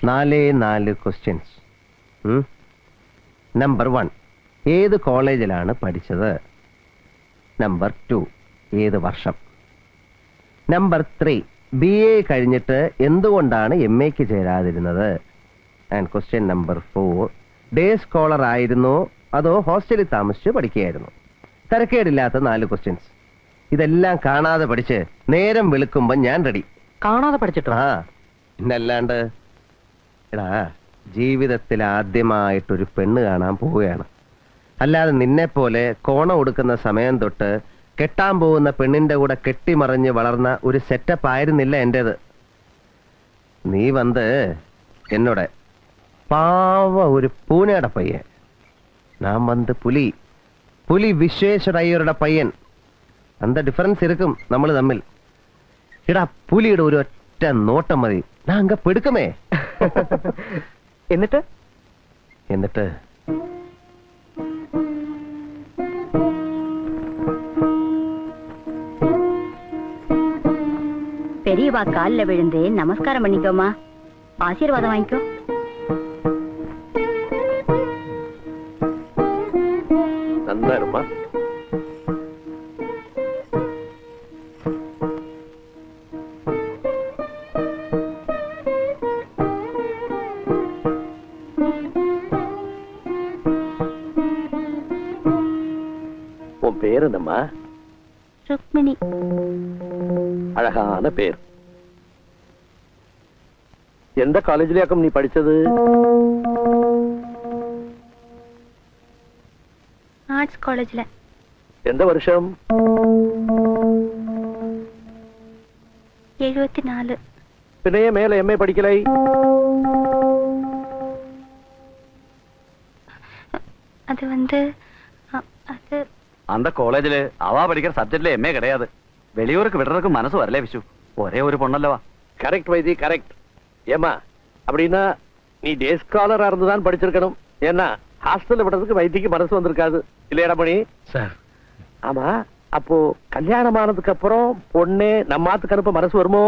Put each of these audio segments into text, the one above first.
4 questions. Number 1, ഏത് കോളേജിലാണ് പഠിച്ചത്? നമ്പർ 2, ഏത് വർഷം? നമ്പർ 3, BA കഴിഞ്ഞിട്ട് എന്തുകൊണ്ടാണ് MAക്ക് ചേരാതിരുന്നത്? And question number 4, day scholar ആയിരുന്നോ അതോ ഹോസ്റ്റലിൽ താമസിച്ച് പഠിക്കുകയായിരുന്നു? തരക്കേടില്ലാത്ത 4 ക്വസ്റ്റ്യൻസ്. ഇതെല്ലാം കാണാതെ പഠിച്ച് നേരം വെളുക്കുമ്പോ ഞാൻ റെഡി. കാണാതെ പഠിച്ചിട്ടോ? ആ, ഇന്നല്ലാണ്ട്. എടാ, ജീവിതത്തിൽ ആദ്യമായിട്ടൊരു പെണ്ണ് കാണാൻ പോവുകയാണ്. അല്ലാതെ നിന്നെ പോലെ കോണം കൊടുക്കുന്ന സമയം തൊട്ട് കെട്ടാൻ പോകുന്ന പെണ്ണിന്റെ കൂടെ കെട്ടിമറിഞ്ഞ് വളർന്ന ഒരു സെറ്റപ്പ് ആയിരുന്നില്ല എന്റേത്. നീ വന്ന് എന്നോട് പാവ ഒരു പൂനെയുടെ പയ്യൻ, ഞാൻ വന്ന് പുലി വിശ്വേശ്വര അയ്യരുടെ പയ്യൻ. അന്ത ഡിഫറൻസ് ഇരിക്കും നമ്മൾ തമ്മിൽ. എടാ, പുലിയുടെ ഒരു ഒറ്റ നോട്ടം മതി, ഞാൻ അങ്ങ് പെടുക്കുമേ. എന്നിട്ട് பெரியவா காலில் விழுந்து நமஸ்காரம் பண்ணிக்கோமா, ஆசீர்வாதம் வாங்கிக்கோ. നന്നായിരുമ്മ. உன் பேர் என்னம்மா? ருக்மிணி. அழகான பேர். எந்த காலேஜ்லயாக்கும் நீ படிச்சது? ஆர்ட்ஸ் காலேஜ்ல. எந்த வருஷம்? 74. பின்னைய மேல MA படிக்கலை? அது வந்து அது அந்த காலேஜில் அவா படிக்கிற சப்ஜெக்ட்ல MA கிடையாது. வெளியூருக்கு விடுறதுக்கு மனசு வரல விசு. ஒரே ஒரு பொண்ணல்லவா? கரெக்ட் வைத்தி, கரெக்ட். ஏமா, அப்படின்னா நீ டே ஸ்காலரா இருந்துதான் படிச்சிருக்கணும். ஏன்னா ஹாஸ்டல்ல விடுறதுக்கு வைத்திக்கு மனசு வந்திருக்காது இல்லையா மணி? சார். ஆமா, அப்போ கல்யாணம் ஆனதுக்கு அப்புறம் பொண்ணே நம்ம ஆத்துக்கு அனுப்ப மனசு வருமோ?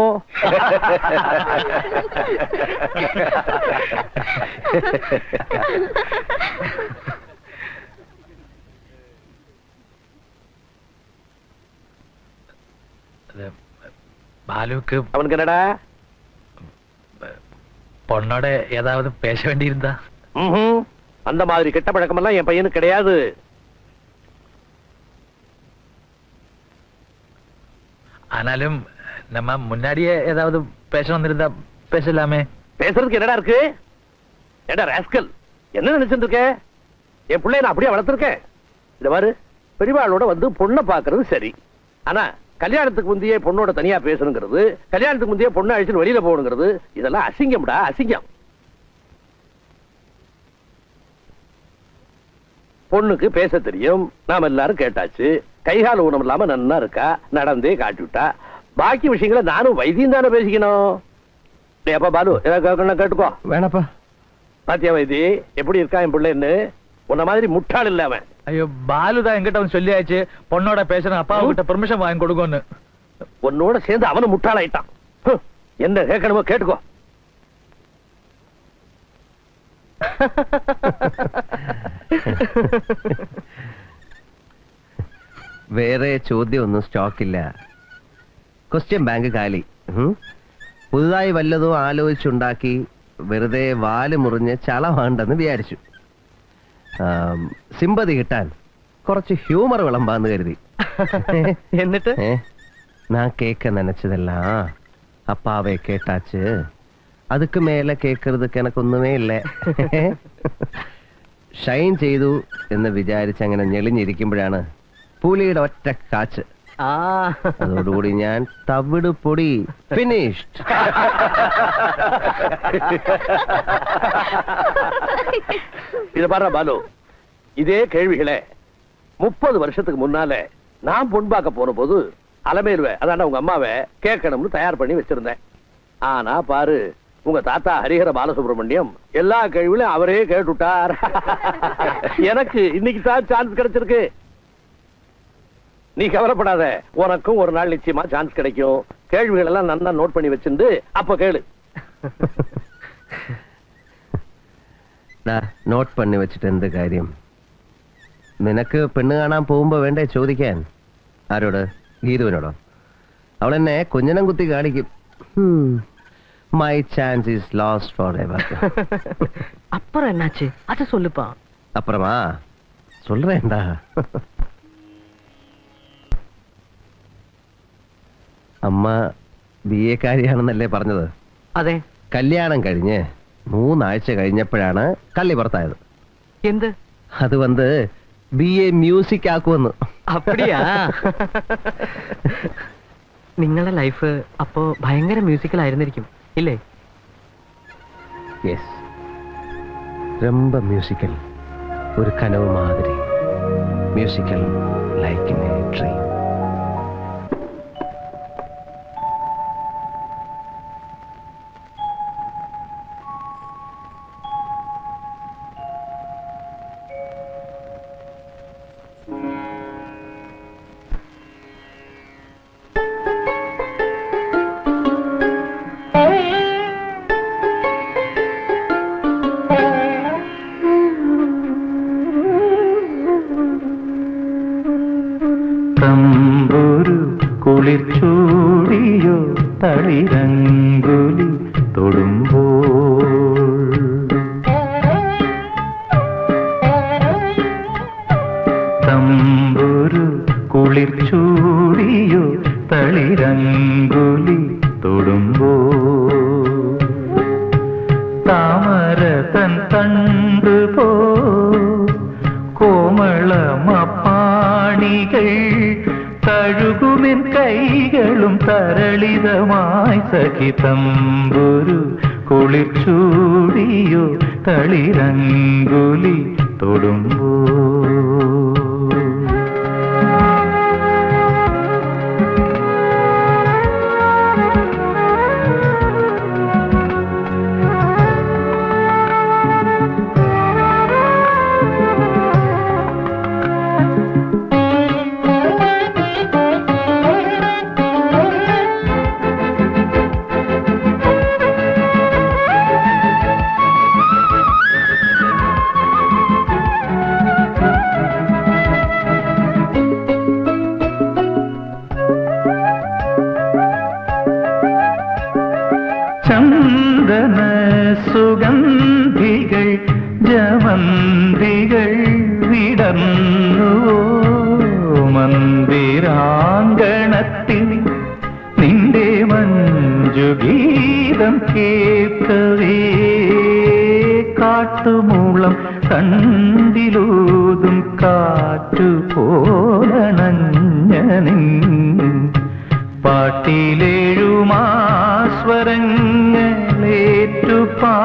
பாலுக்கு அவனுக்கு என்னடா பொண்ணோட ஏதாவது பேச வேண்டியிருந்தா? அந்த மாதிரி கெட்ட பழக்கம் எல்லாம் என் பையனுக்கு கிடையாது. ஆனாலும் நம்ம முன்னாடியே ஏதாவது பேச வந்திருந்தா பேசலாமே. பேசுறதுக்கு என்னடா இருக்கு? ஏடா ராஸ்கல், என்ன நினைச்சிட்டு இருக்க? என் பிள்ளைய நான் அப்படியே வளர்த்திருக்கேன். இந்த மாதிரி பெரியவாளோட வந்து பொண்ணை பாக்குறது சரி. ஆனா கல்யாணத்துக்கு முந்தையே பொண்ணோட தனியா பேசணுங்கிறது, கல்யாணத்துக்கு முந்தையே பொண்ணை அழிச்சு வெளியில போகணுங்கிறது, இதெல்லாம் அசிங்கம்டா, அசிங்கம். பொண்ணுக்கு பேச தெரியும், நாம எல்லாரும் கேட்டாச்சு. கைகால ஊனம் இல்லாம நன்னா இருக்கா, நடந்தே காட்டி விட்டா. பாக்கி விஷயங்களை நானும் வைத்தியம் தானே பேசிக்கணும். அப்பா பாலு, ஏதாவது கேட்டுக்கோ. வேணப்பா. பாத்தியா வைத்தி எப்படி இருக்கா என் பிள்ளைன்னு? உன்ன மாதிரி முட்டாள் இல்ல அவன். ஐயோ, பாலுதான் எங்கிட்ட அவன் சொல்லியாச்சு பொண்ணோட பேசணும், அப்பாவு கிட்ட பெர்மிஷன் வாங்கி கொடுக்கணும்னு. உன்னோட சேர்ந்து அவனும் முட்டாளாயிட்டான். என்ன கேட்கணுமோ கேட்டுக்கோ. വേറെ ചോദ്യമൊന്നും സ്റ്റോക്കില്ല. ക്വസ്റ്റ്യൻ ബാങ്ക് കാലി. പുതുതായി വല്ലതും ആലോചിച്ചുണ്ടാക്കി വെറുതെ വാല് മുറിഞ്ഞ് ചളവാണ്ടെന്ന് വിചാരിച്ചു. സിമ്പതി കിട്ടാൻ കുറച്ച് ഹ്യൂമർ വിളമ്പാന്ന് കരുതി. എന്നിട്ട് நான் கேட்க நினைச்சதெல்லாம் அப்பாவே கேட்டாச்சு. அதுக்கு மேல கேட்கறதுக்கு எனக்கு ஒண்ணுமே இல்லை. ഷൈൻ ചെയ്തു എന്ന് വിചാരിച്ച് അങ്ങനെ ഞെളിഞ്ഞിരിക്കുമ്പോഴാണ് പുലിയുടെ ഒറ്റ കാച്ച്. അതോടുകൂടി ഞാൻ തവിട് പൊടി ഫിനിഷ്ഡ്. இது பாரு பாலு, இதே கேள்விகளே 30 வருஷத்துக்கு முன்னால நான் பொன் பார்க்க போன போது அலமேலுவை, அதான உங்க அம்மாவை கேட்கணும்னு தயார் பண்ணி வச்சிருந்தேன். ஆனா பாரு, உங்க தாத்தா ஹரிஹர பாலசுப்ரமணியம் எல்லா கேள்விகளையும் அவரே கேட்டுட்டார். எனக்கு இன்னைக்கு தான் சான்ஸ் கிடைச்சிருக்கு. நீ கவலைப்படாத, உனக்கும் ஒரு நாள் நிச்சயமா சான்ஸ் கிடைக்கும். கேள்விகள் எல்லாம் நல்லா நோட் பண்ணி வச்சிருந்து அப்ப கேளு. നോട്ട് പണി വെച്ചിട്ട് എന്ത് കാര്യം? നിനക്ക് പെണ്ണ് കാണാൻ പോകുമ്പോ വേണ്ടേ ചോദിക്കാൻ? ആരോട്? ഗീതുവിനോടോ? അവൾ എന്നെ കുഞ്ഞനം കുത്തി കാണിക്കും. My chance is lost for ever. அப்புறம் என்னாச்சு அதை சொல்லுப்பா. അപ്പുറമാ சொல்றேன்டா. അമ്മ BA കാരിയാണെന്നല്ലേ പറഞ്ഞത്? അതെ. കല്യാണം കഴിഞ്ഞ് 3 ആഴ്ച കഴിഞ്ഞപ്പോഴാണ് കള്ളി പുറത്തായത്. എന്ത്? അത് വന്ന് BA മ്യൂസിക് ആക്കുമെന്ന്. அப்படியா? നിങ്ങളുടെ ലൈഫ് അപ്പോ ഭയങ്കര മ്യൂസിക്കൽ ആയിരുന്നിരിക്കും ഇല്ലേ? യെസ്, ரொம்ப മ്യൂസിക്കൽ. ഒരു കനവ് മാതിരി musical like in a dream. തമ്പുരു കുളിർ ചൂടിയോ തളിരങ്കുലി തൊടുമ്പോൾ തമ്പുരു കുളിർ ചൂടിയോ തളിരങ്കുലി തൊടുമ്പോൾ താമര തൻ തണ്ടു പോ കോമളമാണികൾ തഴുകുമെൻ കൈകളും തരളിതമായി സഖി തമ്പുരു കുളിർ ചൂടിയോ തളിരങ്കുലി തൊടുമ്പോൾ ചന്ദന സുഗന്ധികൾ ജമന്തികൾ വിടർന്നുവോ മന്ദിരാങ്കണത്തിൽ നിന്റെ മഞ്ജുഗീതം കേൾക്കവേ കാട്ടുമൂളം കണ്ടിലൂതും കാറ്റുപോലണഞ്ഞ പാട്ടിലേഴുമാസ്വരങ്ങളേറ്റു പാ